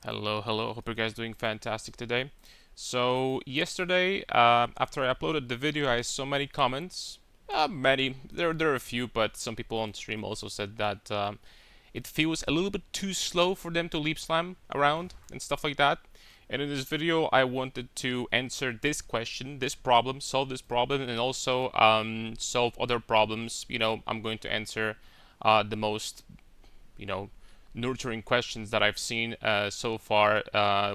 Hello, hello. Hope you guys doing fantastic today. So yesterday, after I uploaded the video, I saw many comments. Many. There are a few, but some people on stream also said that it feels a little bit too slow for them to leap slam around and stuff like that. And in this video, I wanted to answer this question, this problem, solve this problem, and also solve other problems. I'm going to answer the most you know nurturing questions that I've seen so far,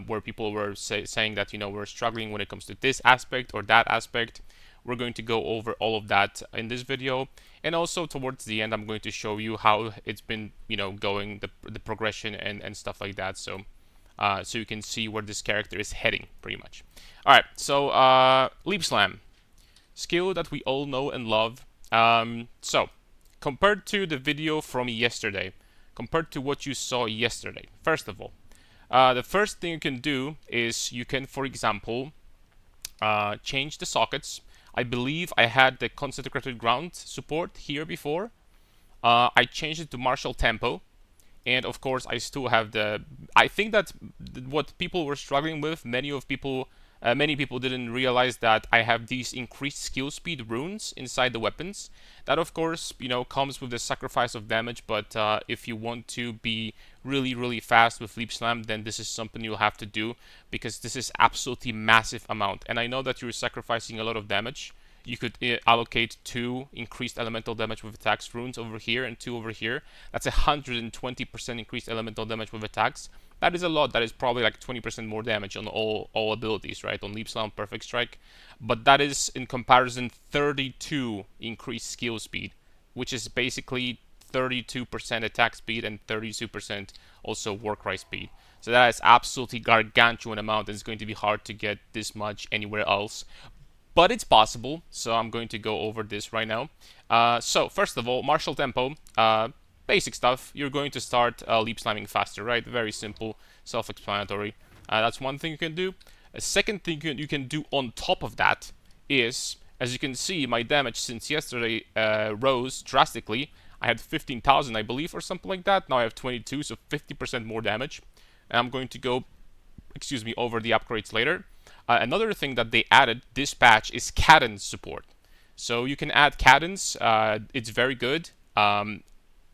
where people were saying that we're struggling when it comes to this aspect or that aspect. We're going to go over all of that in this video, and also towards the end, I'm going to show you how it's been going, the progression and stuff like that. So you can see where this character is heading, pretty much. All right, so leap slam, skill that we all know and love. So compared to the video from yesterday, compared to what you saw yesterday, first of all, the first thing you can do is you can, for example, change the sockets. I believe I had the concentrated ground support here before. I changed it to martial tempo, and of course I still have the. I think that what people were struggling with, many people didn't realize that I have these increased skill speed runes inside the weapons. That of course comes with the sacrifice of damage, but if you want to be really fast with leap slam, then this is something you'll have to do, because this is absolutely massive amount. And I know that you're sacrificing a lot of damage. You could allocate 2 increased elemental damage with attacks runes over here and 2 over here. That's 120% increased elemental damage with attacks. That is a lot. That is probably like 20% more damage on all abilities, right? On Leap Slam, Perfect Strike. But that is, in comparison, 32 increased skill speed, which is basically 32% attack speed and 32% also work rate speed. So that is absolutely gargantuan amount, and it's going to be hard to get this much anywhere else. But it's possible, so I'm going to go over this right now. So first of all, martial tempo, basic stuff. You're going to start leap slamming faster, right? Very simple, self-explanatory. That's one thing you can do. A second thing you can do on top of that is, as you can see, my damage since yesterday rose drastically. I had 15,000, I believe, or something like that. Now I have 22, so 50% more damage. And I'm going to go, over the upgrades later. Another thing that they added this patch is cadence support. So you can add cadence. It's very good.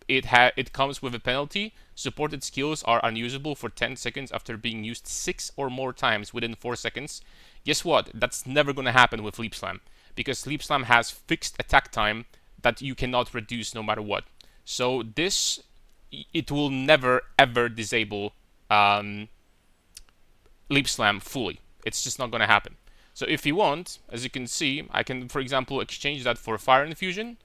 It comes with a penalty. Supported skills are unusable for 10 seconds after being used 6 or more times within 4 seconds. Guess what? That's never going to happen with Leap Slam, because Leap Slam has fixed attack time that you cannot reduce no matter what. So it will never ever disable Leap Slam fully. It's just not going to happen. So if you want, as you can see, I can, for example, exchange that for Fire Infusion,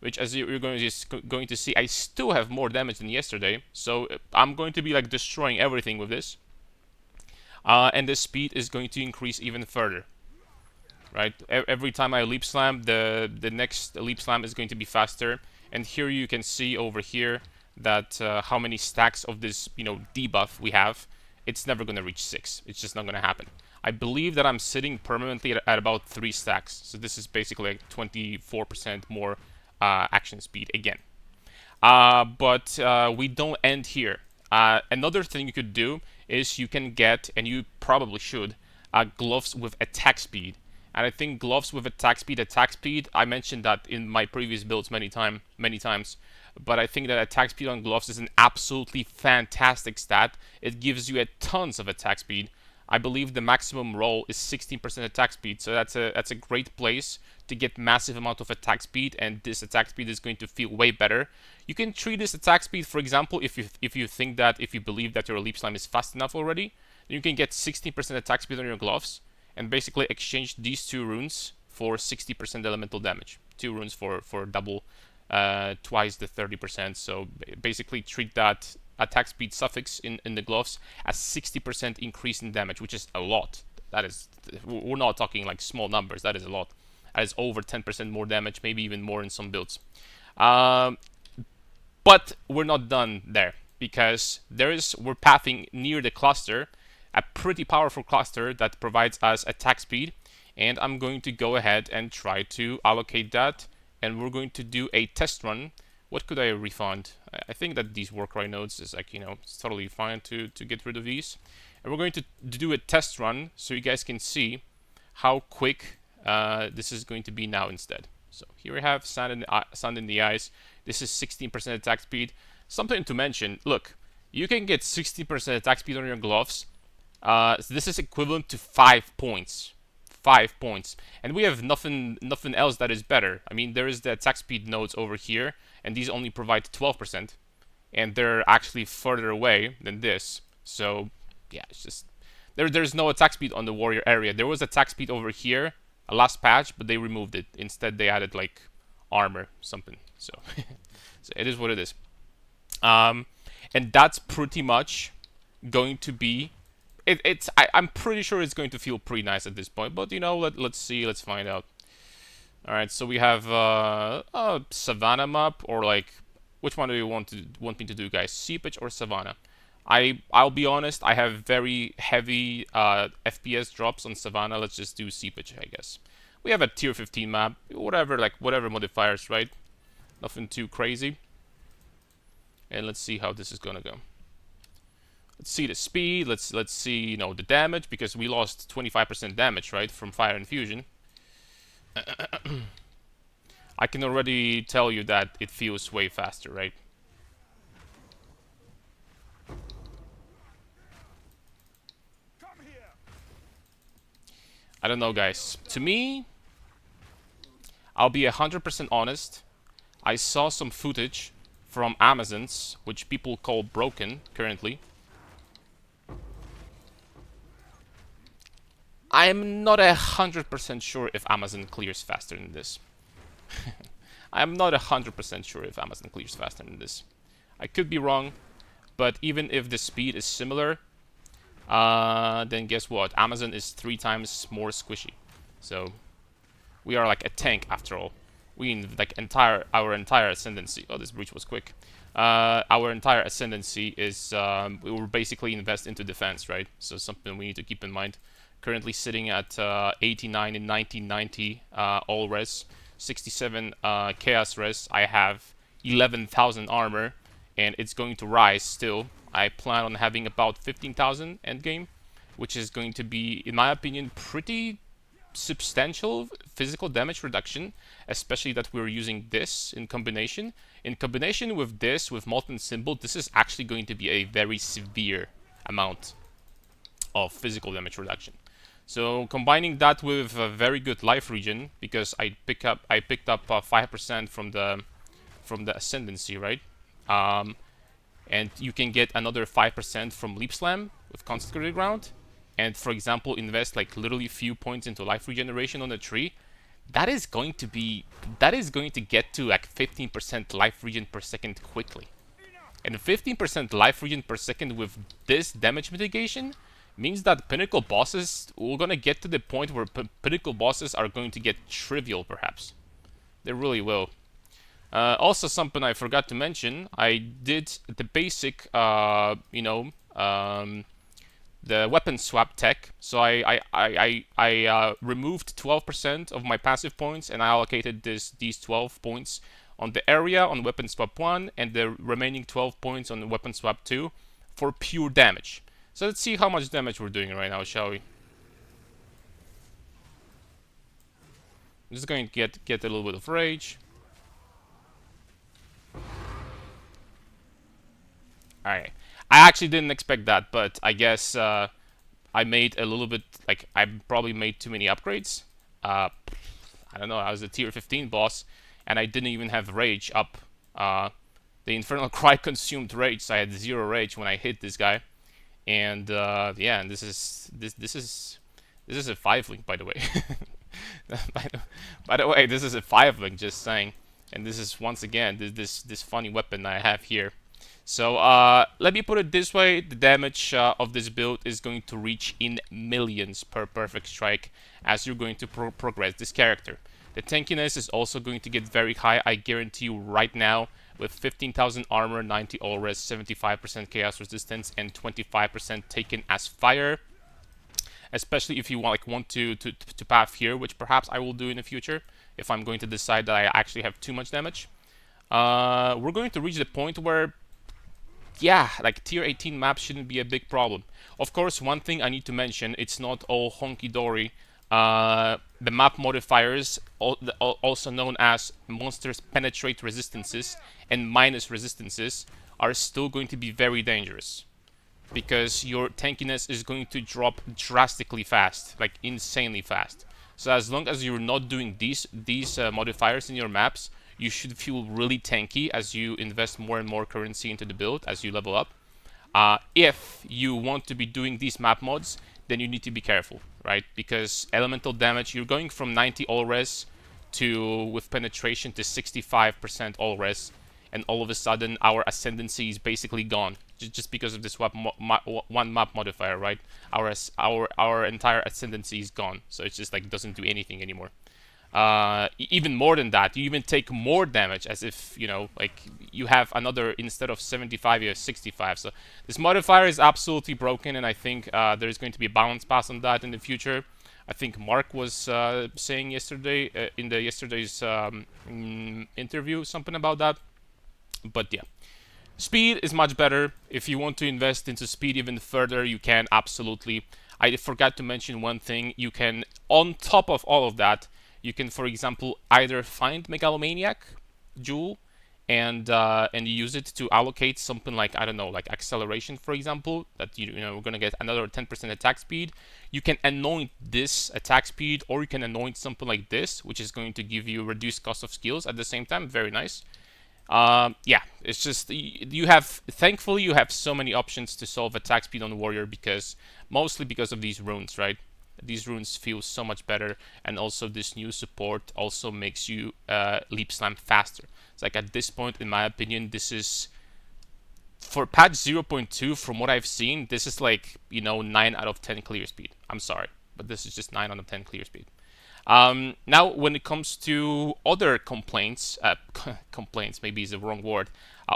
which, as you're going to see, I still have more damage than yesterday. So I'm going to be like destroying everything with this. And the speed is going to increase even further. Right? Every time I leap slam, the next leap slam is going to be faster. And here you can see over here that how many stacks of this debuff we have. It's never going to reach 6. It's just not going to happen. I believe that I'm sitting permanently at about 3 stacks. So this is basically like 24% more action speed again. But we don't end here. Another thing you could do is you can get, and you probably should, gloves with attack speed. And I think gloves with attack speed, I mentioned that in my previous builds many times. But I think that attack speed on gloves is an absolutely fantastic stat. It gives you tons of attack speed. I believe the maximum roll is 16% attack speed, so that's a great place to get massive amount of attack speed, and this attack speed is going to feel way better. You can treat this attack speed, for example, if you believe that your leap slime is fast enough already, you can get 16% attack speed on your gloves, and basically exchange these 2 runes for 60% elemental damage. 2 runes for double, twice the 30%. So basically treat that attack speed suffix in the gloves as 60% increase in damage, which is a lot. That is, we're not talking like small numbers. That is a lot. That is over 10% more damage, maybe even more in some builds. But we're not done there, because we're pathing near the cluster, a pretty powerful cluster that provides us attack speed, and I'm going to go ahead and try to allocate that, and we're going to do a test run What could I refund? I think that these work right nodes is like, it's totally fine to get rid of these. And we're going to do a test run so you guys can see how quick this is going to be now instead. So here we have sand in the ice. This is 16% attack speed. Something to mention, look, you can get 60% attack speed on your gloves. This is equivalent to 5 points. 5 points. And we have nothing else that is better. I mean, there is the attack speed nodes over here, and these only provide 12%. And they're actually further away than this. So, yeah, it's just... There's no attack speed on the warrior area. There was attack speed over here, a last patch, but they removed it. Instead, they added, like, armor, something. So, so it is what it is. And that's pretty much going to be... I'm pretty sure it's going to feel pretty nice at this point, but let's see, let's find out. All right, so we have a Savannah map, or like, which one do you want me to do, guys? Seepage or Savannah? I'll be honest, I have very heavy FPS drops on Savannah. Let's just do Seepage, I guess. We have a tier 15 map, whatever modifiers, right? Nothing too crazy. And let's see how this is gonna go. Let's see the speed, let's see, the damage, because we lost 25% damage, right, from fire infusion. I can already tell you that it feels way faster, right? I don't know, guys. To me, I'll be 100% honest. I saw some footage from Amazons, which people call broken currently. I'm not 100% sure if Amazon clears faster than this. I'm not 100% sure if Amazon clears faster than this. I could be wrong, but even if the speed is similar, then guess what? Amazon is 3 times more squishy. So we are like a tank after all. We like our entire ascendancy. Oh, this breach was quick. Our entire ascendancy is we will basically invest into defense, right? So something we need to keep in mind. Currently sitting at 89 and 1990 all res, 67 chaos res. I have 11,000 armor, and it's going to rise still. I plan on having about 15,000 endgame, which is going to be, in my opinion, pretty substantial physical damage reduction, especially that we're using this in combination. In combination with this, with Molten Symbol, this is actually going to be a very severe amount of physical damage reduction. So combining that with a very good life regen, because I picked up 5% from the ascendancy, right? And you can get another 5% from Leap Slam with Consecrated Ground, and for example invest like literally few points into life regeneration on the tree. That is going to get to like 15% life regen per second quickly. And 15% life regen per second with this damage mitigation means that pinnacle bosses, we're gonna get to the point where pinnacle bosses are going to get trivial, perhaps. They really will. Also, something I forgot to mention, I did the basic, the weapon swap tech. So I removed 12% of my passive points, and I allocated these 12 points on the area on weapon swap 1, and the remaining 12 points on the weapon swap 2 for pure damage. So let's see how much damage we're doing right now, shall we? I'm just going to get a little bit of rage. Alright. I actually didn't expect that, but I guess I made a little bit, like, I probably made too many upgrades. I don't know, I was a tier 15 boss, and I didn't even have rage up. The Infernal Cry consumed rage, so I had 0 rage when I hit this guy. And yeah, and this is a 5-link, by the way. by the way, this is a 5-link, just saying. And this is once again this funny weapon I have here. So let me put it this way: the damage of this build is going to reach in millions per perfect strike as you're going to progress this character. The tankiness is also going to get very high, I guarantee you right now, with 15,000 armor, 90 all res, 75% chaos resistance, and 25% taken as fire. Especially if you want to path here, which perhaps I will do in the future if I'm going to decide that I actually have too much damage. we're going to reach the point where, yeah, like tier 18 maps shouldn't be a big problem. Of course, one thing I need to mention, it's not all honky-dory. The map modifiers, also known as monsters penetrate resistances and minus resistances, are still going to be very dangerous because your tankiness is going to drop drastically fast, like insanely fast. So as long as you're not doing these modifiers in your maps, you should feel really tanky as you invest more and more currency into the build as you level up. If you want to be doing these map mods, then you need to be careful, right? Because elemental damage, you're going from 90 all res to, with penetration, to 65% all res, and all of a sudden our ascendancy is basically gone just because of this one map modifier, right? Our entire ascendancy is gone, so it's just like doesn't do anything anymore. Even more than that, you even take more damage, as if, you know, like you have another, instead of 75 you have 65. So this modifier is absolutely broken, and I think there's going to be a balance pass on that in the future. I think Mark was saying yesterday in the yesterday's interview something about that. But yeah, speed is much better. If you want to invest into speed even further, you can absolutely. I forgot to mention one thing. You can, on top of all of that, you can, for example, either find Megalomaniac Jewel and use it to allocate something like, I don't know, like acceleration, for example, that you know we're gonna get another 10% attack speed. You can anoint this attack speed, or you can anoint something like this, which is going to give you reduced cost of skills at the same time. Very nice. Yeah, it's just you have, thankfully you have so many options to solve attack speed on warrior, because mostly because of these runes, right? These runes feel so much better, and also this new support also makes you leap slam faster. It's like, at this point, in my opinion, this is, for patch 0.2, from what I've seen, this is like, you know, 9 out of 10 clear speed. I'm sorry, but this is just 9 out of 10 clear speed. Now, when it comes to other complaints, complaints maybe is the wrong word,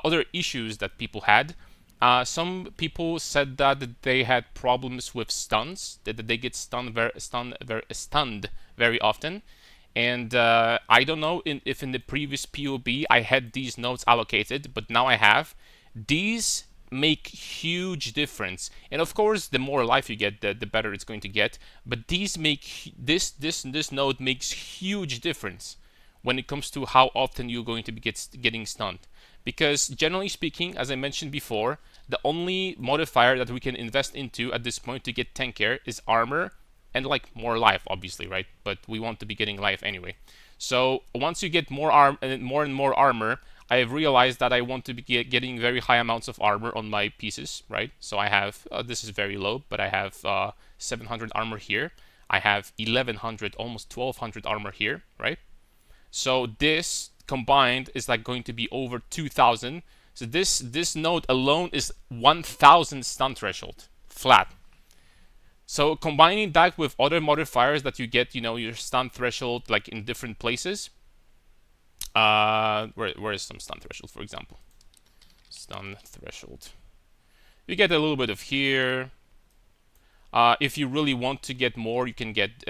other issues that people had, some people said that they had problems with stuns, that they get stunned very often. And I don't know if in the previous PoB I had these nodes allocated, but now I have. These make huge difference, and of course the more life you get, the better it's going to get, but these make this node makes huge difference when it comes to how often you're going to be getting stunned. Because generally speaking, as I mentioned before, the only modifier that we can invest into at this point to get tankier is armor and like more life, obviously, right? But we want to be getting life anyway. So once you get more and more armor, I have realized that I want to be getting very high amounts of armor on my pieces, right? So I have, this is very low, but I have 700 armor here. I have 1100, almost 1200 armor here, right? So this combined is like going to be over 2000. So this node alone is 1000 stun threshold, flat. So combining that with other modifiers that you get, you know, your stun threshold like in different places. Where is some stun threshold, for example? Stun threshold. You get a little bit of here. If you really want to get more, you can get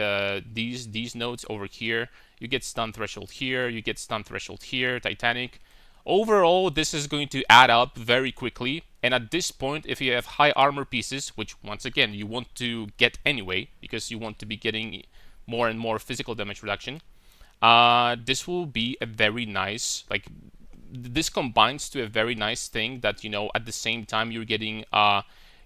these nodes over here. You get stun threshold here. You get stun threshold here. Titanic. Overall, this is going to add up very quickly. And at this point, if you have high armor pieces, which once again you want to get anyway, because you want to be getting more and more physical damage reduction, this will be a very nice, like, this combines to a very nice thing that, you know, at the same time you're getting,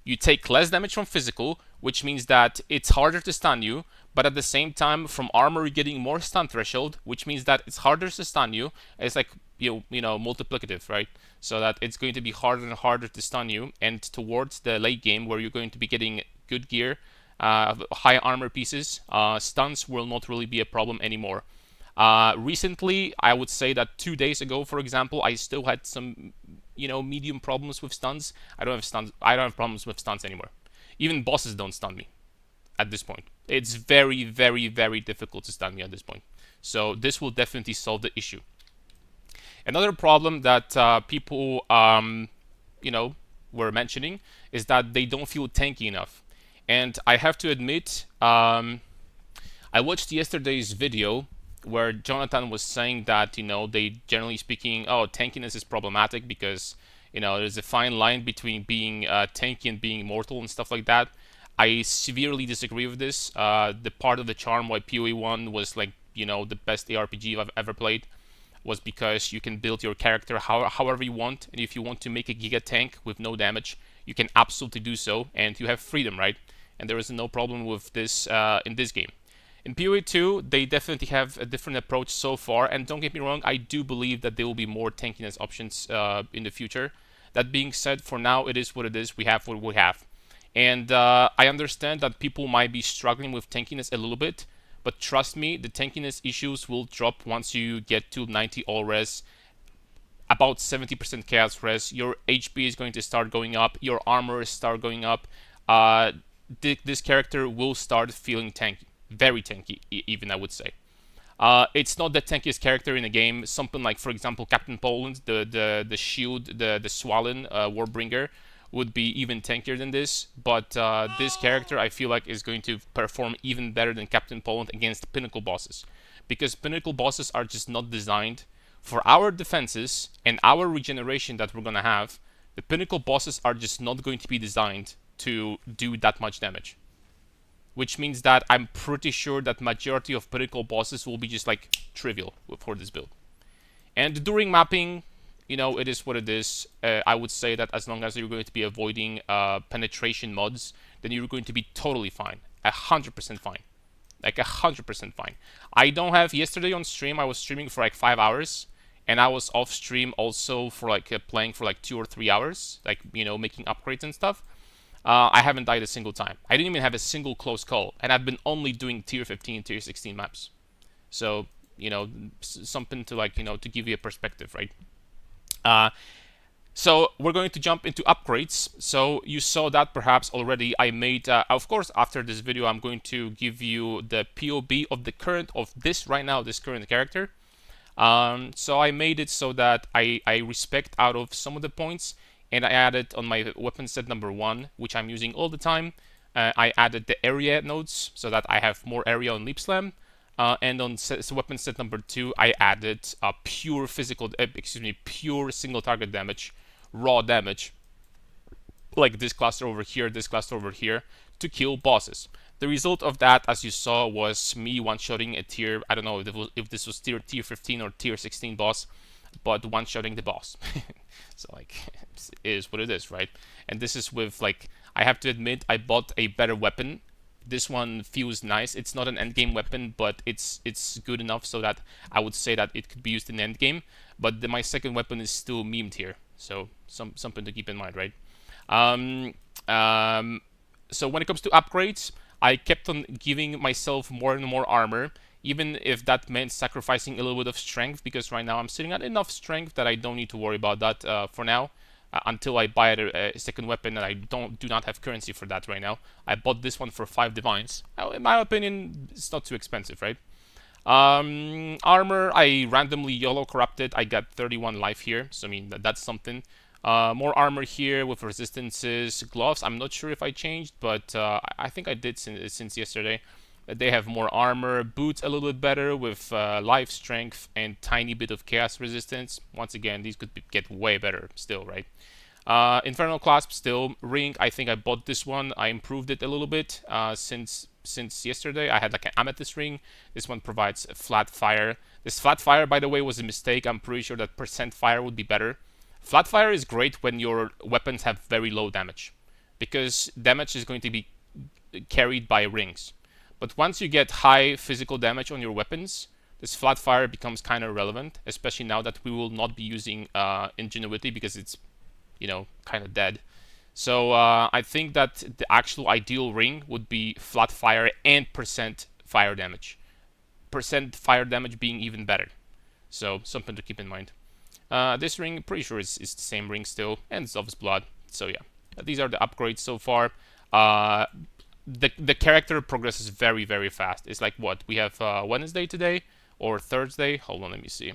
you take less damage from physical, which means that it's harder to stun you, but at the same time from armor you're getting more stun threshold, which means that it's harder to stun you. It's like, you know, multiplicative, right? So that it's going to be harder and harder to stun you, and towards the late game where you're going to be getting good gear, high armor pieces, stuns will not really be a problem anymore. Recently, I would say that 2 days ago, for example, I still had some, you know, medium problems with stuns. I don't have problems with stuns anymore. Even bosses don't stun me at this point. It's very, very, very difficult to stun me at this point. So this will definitely solve the issue. Another problem that people, you know, were mentioning is that they don't feel tanky enough. And I have to admit, I watched yesterday's video, where Jonathan was saying that, they generally speaking, oh, tankiness is problematic because, there's a fine line between being tanky and being immortal and stuff like that. I severely disagree with this. The part of the charm why PoE 1 was like, the best ARPG I've ever played was because you can build your character however you want, and if you want to make a giga tank with no damage, you can absolutely do so, and you have freedom, right? And there is no problem with this in this game. In PoE 2, they definitely have a different approach so far, and don't get me wrong, I do believe that there will be more tankiness options in the future. That being said, for now, it is what it is. We have what we have. And I understand that people might be struggling with tankiness a little bit, but trust me, the tankiness issues will drop once you get to 90 all res, about 70% chaos res. Your HP is going to start going up, your armor start going up. This character will start feeling tanky, very tanky, even I would say. It's not the tankiest character in the game. Something like, for example, Captain Poland, the shield, the Swollen Warbringer, would be even tankier than this. But this character, I feel like, is going to perform even better than Captain Poland against Pinnacle bosses. Because Pinnacle bosses are just not designed for our defenses and our regeneration that we're going to have. The Pinnacle bosses are just not going to be designed to do that much damage. Which means that I'm pretty sure that majority of Pinnacle bosses will be just like trivial for this build. And during mapping, it is what it is. I would say that as long as you're going to be avoiding penetration mods, then you're going to be totally fine. 100% fine. Like 100% fine. I don't have... Yesterday on stream, I was streaming for like 5 hours. And I was off stream also for like playing for like 2 or 3 hours. Like, making upgrades and stuff. I haven't died a single time. I didn't even have a single close call. And I've been only doing tier 15, tier 16 maps. So, something to like, to give you a perspective, right? So we're going to jump into upgrades. So you saw that perhaps already. I made, of course, after this video, I'm going to give you the POB of this current character. So I made it so that I respect out of some of the points, and I added on my weapon set number 1, which I'm using all the time. I added the area nodes so that I have more area on Leap Slam. And on weapon set number 2, I added pure single target damage, raw damage, like this cluster over here, to kill bosses. The result of that, as you saw, was me one-shotting a tier, I don't know if this was tier 15 or tier 16 boss, but one-shotting the boss. So, like, it is what it is, right? And this is with, like, I have to admit, I bought a better weapon. This one feels nice. It's not an endgame weapon, but it's good enough so that I would say that it could be used in endgame. But my second weapon is still memed here, so something to keep in mind, right? So when it comes to upgrades, I kept on giving myself more and more armor, even if that meant sacrificing a little bit of strength, because right now I'm sitting at enough strength that I don't need to worry about that for now. Until I buy a second weapon, and I do not have currency for that right now. I bought this one for 5 divines. In my opinion, it's not too expensive, right? Armor, I randomly YOLO corrupted. I got 31 life here, so I mean that's something. More armor here with resistances. Gloves, I'm not sure if I changed, but I think I did since yesterday. They have more armor. Boots a little bit better with life, strength, and tiny bit of chaos resistance. Once again, these could get way better still, right? Infernal clasp still. Ring, I think I bought this one. I improved it a little bit since yesterday. I had like an amethyst ring. This one provides flat fire. This flat fire, by the way, was a mistake. I'm pretty sure that percent fire would be better. Flat fire is great when your weapons have very low damage, because damage is going to be carried by rings. But once you get high physical damage on your weapons, this flat fire becomes kind of irrelevant, especially now that we will not be using Ingenuity because it's, kind of dead. So I think that the actual ideal ring would be flat fire and percent fire damage. Percent fire damage being even better. So something to keep in mind. This ring, pretty sure is the same ring still, and Zov's Blood. So yeah, these are the upgrades so far. The character progresses very, very fast. It's like, what, we have Wednesday today or Thursday? Hold on, let me see.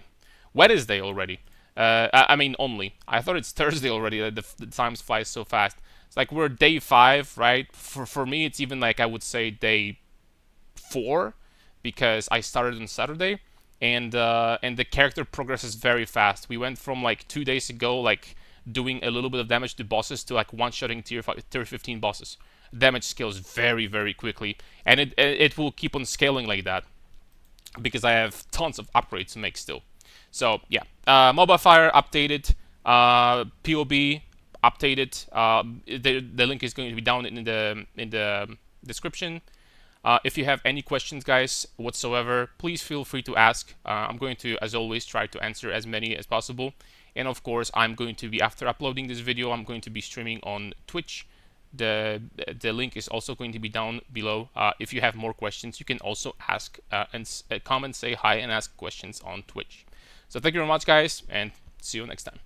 Wednesday already. I mean, only. I thought it's Thursday already. The times fly so fast. It's like we're day 5, right? For me, it's even like, I would say day 4, because I started on Saturday. and the character progresses very fast. We went from like 2 days ago, like doing a little bit of damage to bosses, to like one-shotting tier 15 bosses. Damage scales very quickly, and it will keep on scaling like that because I have tons of upgrades to make still. So yeah, Mobile Fire updated, PoB updated. The link is going to be down in the description. If you have any questions, guys, whatsoever, please feel free to ask. I'm going to, as always, try to answer as many as possible. And of course, I'm going to be, after uploading this video, I'm going to be streaming on Twitch. The link is also going to be down below. If you have more questions, you can also ask and comment, say hi, and ask questions on Twitch. So thank you very much, guys, and see you next time.